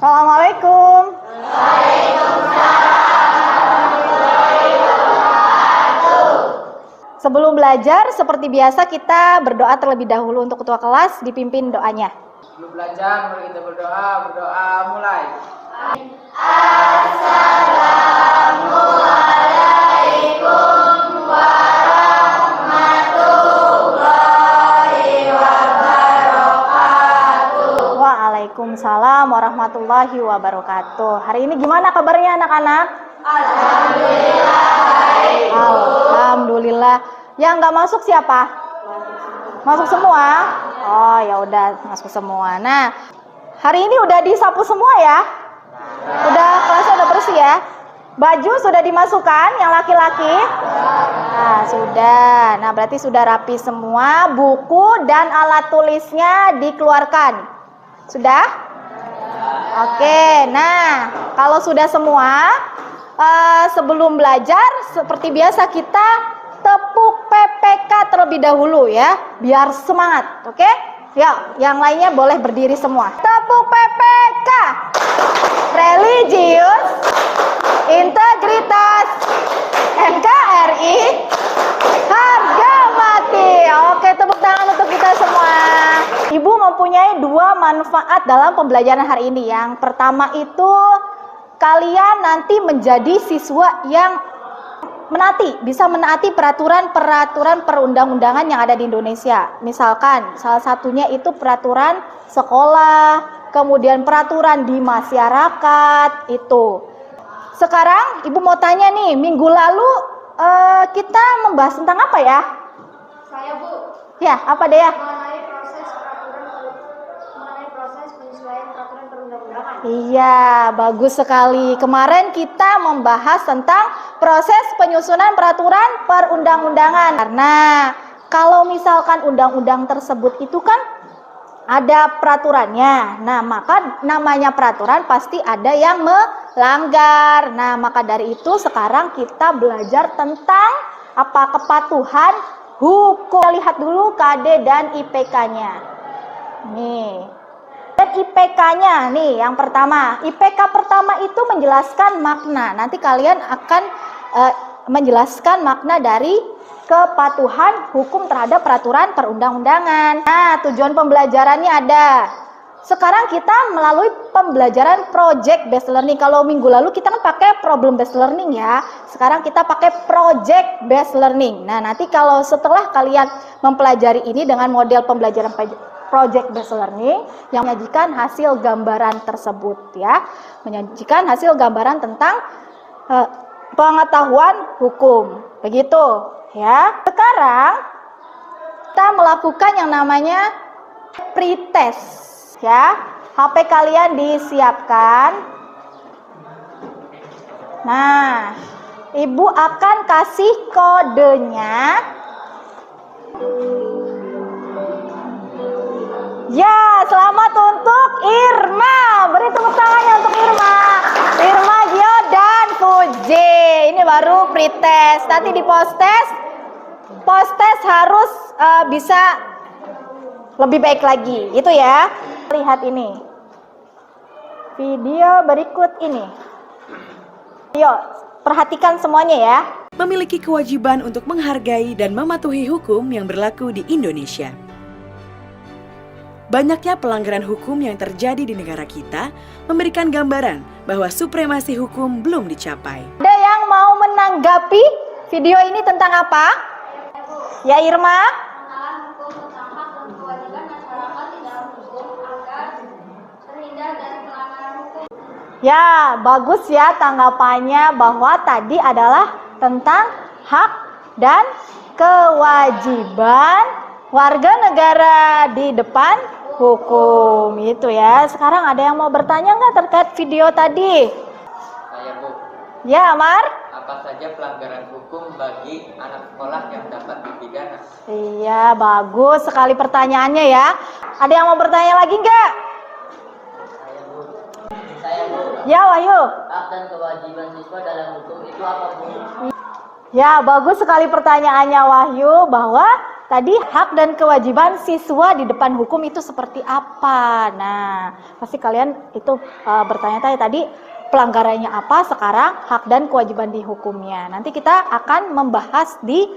Assalamualaikum. Sebelum belajar, seperti biasa kita berdoa terlebih dahulu untuk ketua kelas, dipimpin doanya. Sebelum belajar, mari kita berdoa mulai. Waalaikumsalam warahmatullahi wabarakatuh. Hari ini gimana kabarnya anak-anak? Alhamdulillah. Yang nggak masuk siapa? Masuk semua? Oh ya udah masuk semua. Nah, hari ini udah disapu semua ya? Udah kelasnya udah bersih ya? Baju sudah dimasukkan yang laki-laki? Nah, sudah. Nah, berarti sudah rapi semua. Buku dan alat tulisnya dikeluarkan. Sudah? Oke. Nah, kalau sudah semua, sebelum belajar seperti biasa kita tepuk PPK terlebih dahulu ya, biar semangat. Oke? Ya, yang lainnya boleh berdiri semua. Tepuk PPK. Religius, integritas, NKRI, harga mati. Oke, tepuk tangan untuk kita semua. Ibu mempunyai 2 manfaat dalam pembelajaran hari ini. Yang pertama itu kalian nanti menjadi siswa yang bisa menaati peraturan perundang-undangan yang ada di Indonesia. Misalkan salah satunya itu peraturan sekolah, kemudian peraturan di masyarakat itu. Sekarang Ibu mau tanya nih, minggu lalu kita membahas tentang apa ya? Saya Bu. Ya, apa deh ya? Mengenai proses penyesuaian peraturan perundang-undangan. Iya, bagus sekali. Kemarin kita membahas tentang proses penyusunan peraturan perundang-undangan. Karena kalau misalkan undang-undang tersebut itu kan ada peraturannya. Nah, maka namanya peraturan pasti ada yang melanggar. Nah, maka dari itu sekarang kita belajar tentang apa? Kepatuhan hukum. Lihat dulu KD dan IPK-nya. Nih. Dan IPK-nya nih yang pertama. IPK pertama itu menjelaskan makna. Nanti kalian akan menjelaskan makna dari kepatuhan hukum terhadap peraturan perundang-undangan. Nah, tujuan pembelajarannya ada. Sekarang kita melalui pembelajaran project based learning. Kalau minggu lalu kita kan pakai problem based learning ya. Sekarang kita pakai project based learning. Nah, nanti kalau setelah kalian mempelajari ini dengan model pembelajaran project based learning yang menyajikan hasil gambaran tersebut ya. Menyajikan hasil gambaran tentang pengetahuan hukum. Begitu ya. Sekarang kita melakukan yang namanya pretest ya. HP kalian disiapkan. Nah, Ibu akan kasih kodenya. Ya, selamat untuk Irma. Beri tepuk tangannya untuk Irma. Irma, Gio, dan Puji. Ini baru pretest. Nanti di post-test harus bisa lebih baik lagi. Itu ya. Lihat ini. Video berikut ini. Yuk, perhatikan semuanya ya. Memiliki kewajiban untuk menghargai dan mematuhi hukum yang berlaku di Indonesia. Banyaknya pelanggaran hukum yang terjadi di negara kita memberikan gambaran bahwa supremasi hukum belum dicapai. Ada yang mau menanggapi video ini tentang apa? Ya, Irma? Pengenalan hukum tentang hak dan kewajiban masyarakat di dalam hukum agar terhindar dari pelanggaran hukum. Ya, bagus ya tanggapannya bahwa tadi adalah tentang hak dan kewajiban warga negara di depan hukum. Itu ya. Sekarang ada yang mau bertanya nggak terkait video tadi? Saya Bu, Ya, Amar? apa saja pelanggaran hukum bagi anak sekolah yang dapat dipidana? Iya, bagus sekali pertanyaannya ya. Ada yang mau bertanya lagi nggak? Saya Bu, Ya, Wahyu. hak dan kewajiban siswa dalam hukum itu apa Bu? Ya, bagus sekali pertanyaannya Wahyu, bahwa tadi hak dan kewajiban siswa di depan hukum itu seperti apa? Nah, pasti kalian itu bertanya-tanya tadi pelanggarannya apa, sekarang hak dan kewajiban di hukumnya. Nanti kita akan membahas di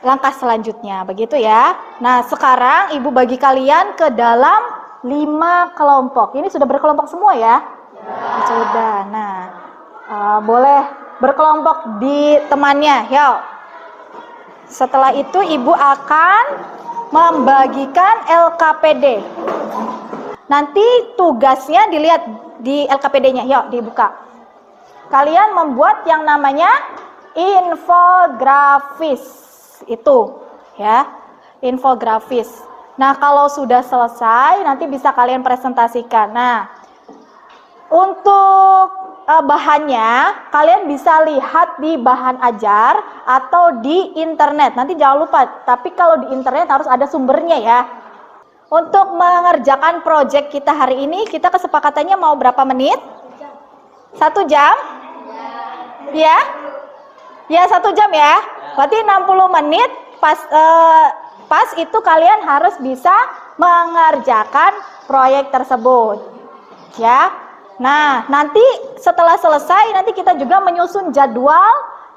langkah selanjutnya, begitu ya. Nah, sekarang Ibu bagi kalian ke dalam 5 kelompok. Ini sudah berkelompok semua ya? Sudah. Nah, boleh berkelompok di temannya. Yuk. Setelah itu Ibu akan membagikan LKPD. Nanti tugasnya dilihat di LKPD-nya. Yuk, dibuka. Kalian membuat yang namanya infografis. Itu, ya. Infografis. Nah, kalau sudah selesai nanti bisa kalian presentasikan. Nah, untuk bahannya kalian bisa lihat di bahan ajar atau di internet. Nanti jangan lupa, tapi kalau di internet harus ada sumbernya ya. Untuk mengerjakan proyek kita hari ini, kita kesepakatannya mau berapa menit? 1 jam? Ya? Ya 1 jam ya. Berarti 60 menit pas itu kalian harus bisa mengerjakan proyek tersebut. Ya. Nah, nanti setelah selesai, nanti kita juga menyusun jadwal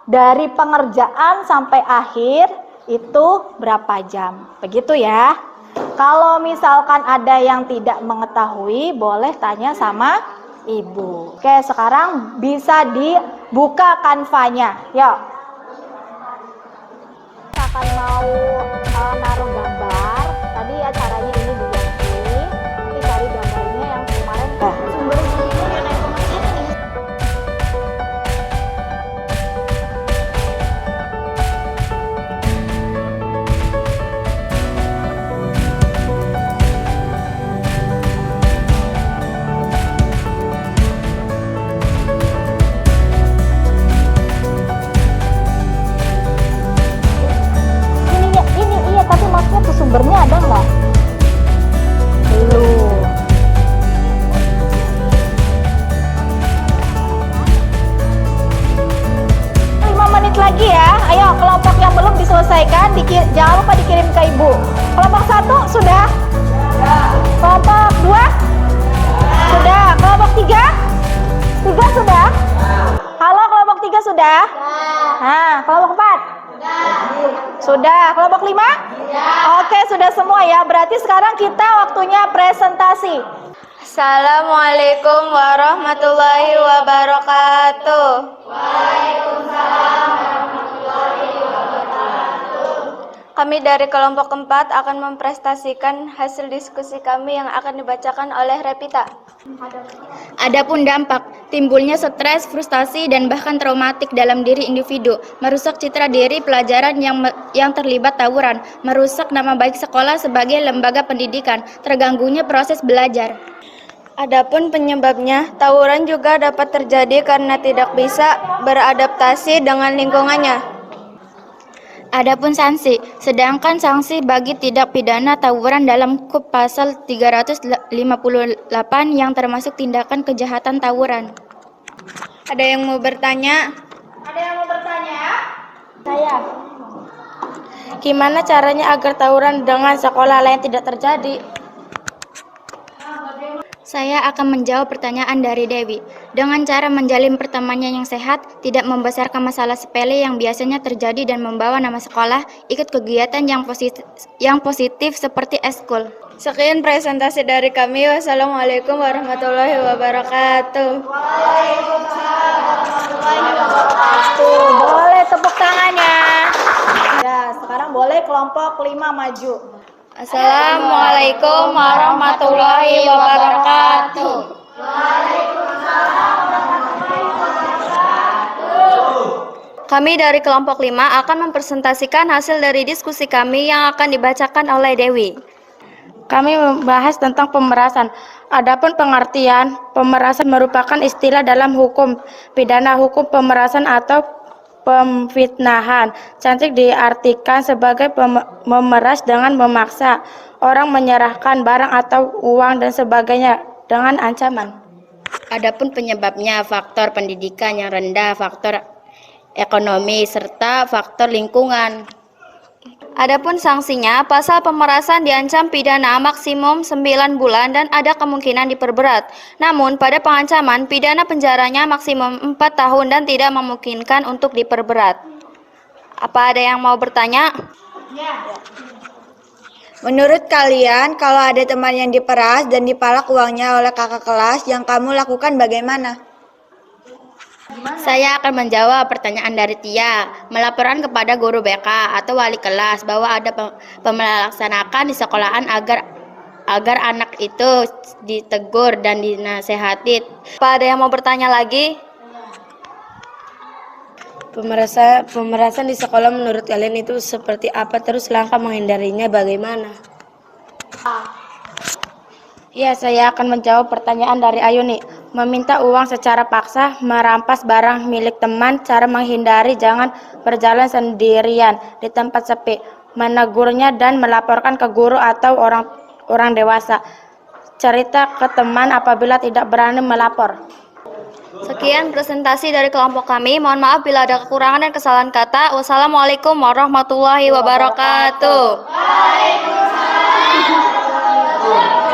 dari pengerjaan sampai akhir itu berapa jam. Begitu ya. Kalau misalkan ada yang tidak mengetahui, boleh tanya sama Ibu. Oke, sekarang bisa dibuka kanvanya. Yuk. Kita akan mau naruh gambar. Tadi ya caranya ini diganti. Nanti cari gambarnya yang kemarin. Sumber sumbernya ada nggak? Belum. Menit lagi ya. Ayo, kelompok yang belum diselesaikan jangan lupa dikirim ke Ibu. Kelompok 1 sudah? Kelompok 2? Sudah. Kelompok 3? 3 sudah? Halo, kelompok 3 sudah? Nah, kelompok 4? Sudah. Kelompok 5? Oke, sudah semua ya. Berarti sekarang kita waktunya presentasi. Assalamualaikum warahmatullahi wabarakatuh. Kami dari kelompok 4 akan mempresentasikan hasil diskusi kami yang akan dibacakan oleh Revita. Adapun dampak, timbulnya stres, frustasi, dan bahkan traumatik dalam diri individu, merusak citra diri pelajaran yang terlibat tawuran, merusak nama baik sekolah sebagai lembaga pendidikan, terganggunya proses belajar. Adapun penyebabnya, tawuran juga dapat terjadi karena tidak bisa beradaptasi dengan lingkungannya. Adapun sanksi, sedangkan sanksi bagi tidak pidana tawuran dalam KUP pasal 358 yang termasuk tindakan kejahatan tawuran. Ada yang mau bertanya? Ada yang mau bertanya? Saya. Gimana caranya agar tawuran dengan sekolah lain tidak terjadi? Saya akan menjawab pertanyaan dari Dewi. Dengan cara menjalin pertemanan yang sehat, tidak membesarkan masalah sepele yang biasanya terjadi dan membawa nama sekolah, ikut kegiatan yang positif seperti eskul. Sekian presentasi dari kami. Wassalamualaikum warahmatullahi wabarakatuh. Waalaikumsalam warahmatullahi wabarakatuh. Boleh tepuk tangannya. Ya, sekarang boleh kelompok 5 maju. Assalamualaikum warahmatullahi wabarakatuh. Kami dari kelompok 5 akan mempresentasikan hasil dari diskusi kami yang akan dibacakan oleh Dewi. Kami membahas tentang pemerasan. Adapun pengertian, pemerasan merupakan istilah dalam hukum pidana, hukum pemerasan atau pemfitnahan. Cantik diartikan sebagai memeras dengan memaksa orang menyerahkan barang atau uang dan sebagainya dengan ancaman. Adapun penyebabnya, faktor pendidikan yang rendah, faktor ekonomi, serta faktor lingkungan. Adapun sanksinya, pasal pemerasan diancam pidana maksimum 9 bulan dan ada kemungkinan diperberat. Namun, pada pengancaman, pidana penjaranya maksimum 4 tahun dan tidak memungkinkan untuk diperberat. Apa ada yang mau bertanya? Menurut kalian, kalau ada teman yang diperas dan dipalak uangnya oleh kakak kelas, yang kamu lakukan bagaimana? Saya akan menjawab pertanyaan dari Tia, melaporkan kepada guru BK atau wali kelas bahwa ada pemelaksanakan di sekolahan agar anak itu ditegur dan dinasehati. Apa ada yang mau bertanya lagi? Pemerasan di sekolah menurut kalian itu seperti apa? Terus langkah menghindarinya bagaimana? Ya, saya akan menjawab pertanyaan dari Ayuni. Meminta uang secara paksa, merampas barang milik teman, cara menghindari jangan berjalan sendirian di tempat sepi, menegurnya dan melaporkan ke guru atau orang dewasa. Cerita ke teman apabila tidak berani melapor. Sekian presentasi dari kelompok kami. Mohon maaf bila ada kekurangan dan kesalahan kata. Wassalamualaikum warahmatullahi wabarakatuh.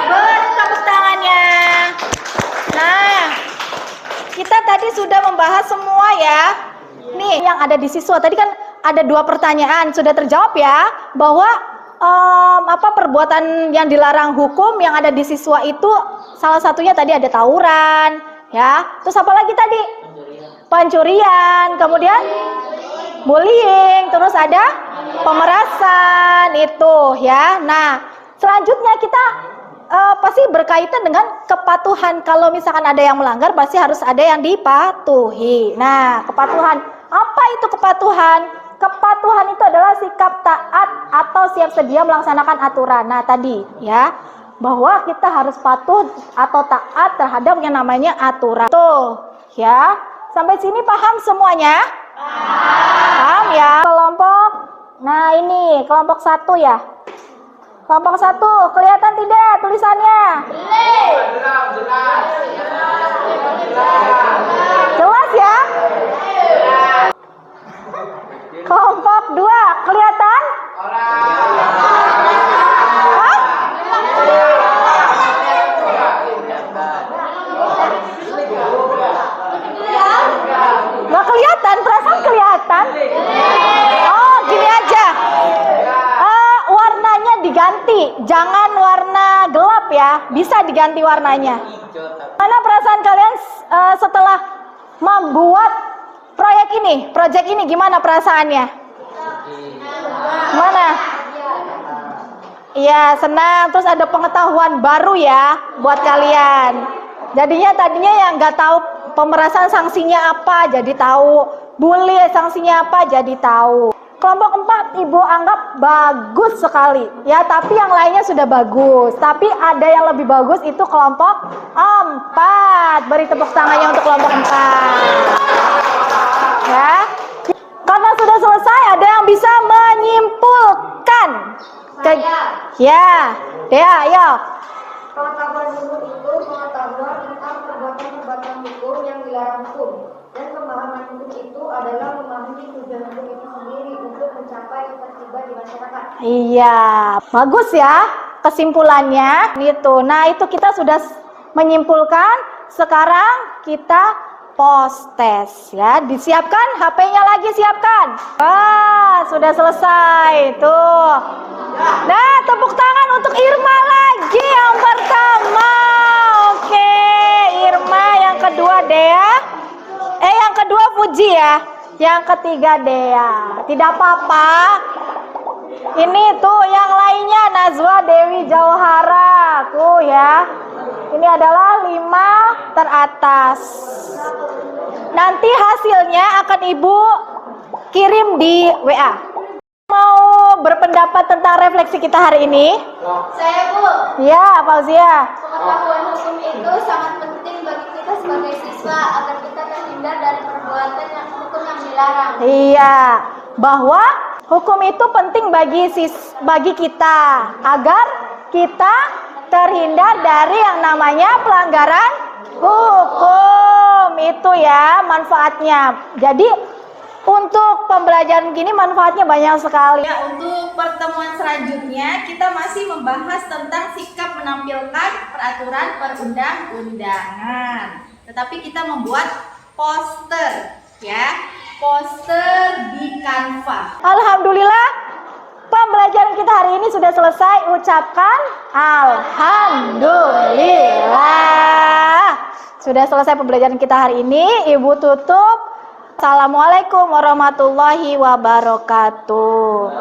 Bertepuk tangannya. Nah, kita tadi sudah membahas semua ya. Nih, yang ada di siswa tadi kan ada 2 pertanyaan sudah terjawab ya, bahwa perbuatan yang dilarang hukum yang ada di siswa itu salah satunya tadi ada tawuran, ya. Terus apa lagi tadi? Pencurian, kemudian bullying, terus ada pemerasan itu ya. Nah, selanjutnya kita pasti berkaitan dengan kepatuhan. Kalau misalkan ada yang melanggar, pasti harus ada yang dipatuhi. Nah, kepatuhan. Apa itu kepatuhan? Kepatuhan itu adalah sikap taat atau siap sedia melaksanakan aturan. Nah, tadi ya, bahwa kita harus patuh atau taat terhadap yang namanya aturan. Tuh, ya. Sampai sini paham semuanya? Paham ya? Kelompok, nah ini kelompok 1 ya. Kelompok 1, kelihatan tidak tulisannya? Jelas ya? Kelompok 2, kelihatan? Hah? Nggak kelihatan, perasaan kelihatan. Oh, gini aja. Warnanya diganti, jangan warna gelap ya, bisa diganti warnanya. Mana perasaan kalian setelah membuat proyek ini gimana perasaannya? Gimana? Iya, senang, terus ada pengetahuan baru ya buat kalian. Tadinya yang nggak tahu pemerasan sanksinya apa, jadi tahu. Bully sanksinya apa, jadi tahu. Kelompok 4 Ibu anggap bagus sekali ya, tapi yang lainnya sudah bagus. Tapi ada yang lebih bagus, itu kelompok 4. Beri tepuk tangannya untuk kelompok 4. Ya. Karena sudah selesai, ada yang bisa menyimpulkan. Ya, ayo. Pengetahuan hukum itu pengetahuan tentang perbuatan-perbuatan hukum yang dilarang hukum, dan pemahaman hukum itu adalah memahami tujuan hukum itu sendiri untuk mencapai ketertiban di masyarakat. Iya, bagus ya kesimpulannya gitu. Nah, itu kita sudah menyimpulkan. Sekarang kita post test ya. Disiapkan HP-nya lagi, siapkan. Wah, sudah selesai tuh. Nah, tepuk tangan untuk Irma lagi yang pertama. Oke, Irma. Yang kedua Dea. Yang kedua Fuji ya. Yang ketiga Dea. Tidak apa-apa. Ini tuh yang lainnya Nazwa Dewi Jauhara. Tuh ya. Ini adalah 5 teratas. Nanti hasilnya akan Ibu kirim di WA. Mau berpendapat tentang refleksi kita hari ini? Saya, Bu. Ya, Fauzia. Pengetahuan hukum itu sangat penting bagi kita sebagai siswa agar kita terhindar dari perbuatan hukum yang dilarang. Iya, bahwa hukum itu penting bagi kita agar kita terhindar dari yang namanya pelanggaran hukum. Itu ya manfaatnya. Jadi Untuk pembelajaran gini manfaatnya banyak sekali. Ya, untuk pertemuan selanjutnya kita masih membahas tentang sikap menampilkan peraturan perundang-undangan. Tetapi kita membuat poster, ya. Poster di Canva. Alhamdulillah, pembelajaran kita hari ini sudah selesai. Ucapkan alhamdulillah. Sudah selesai pembelajaran kita hari ini. Ibu tutup. Assalamualaikum warahmatullahi wabarakatuh.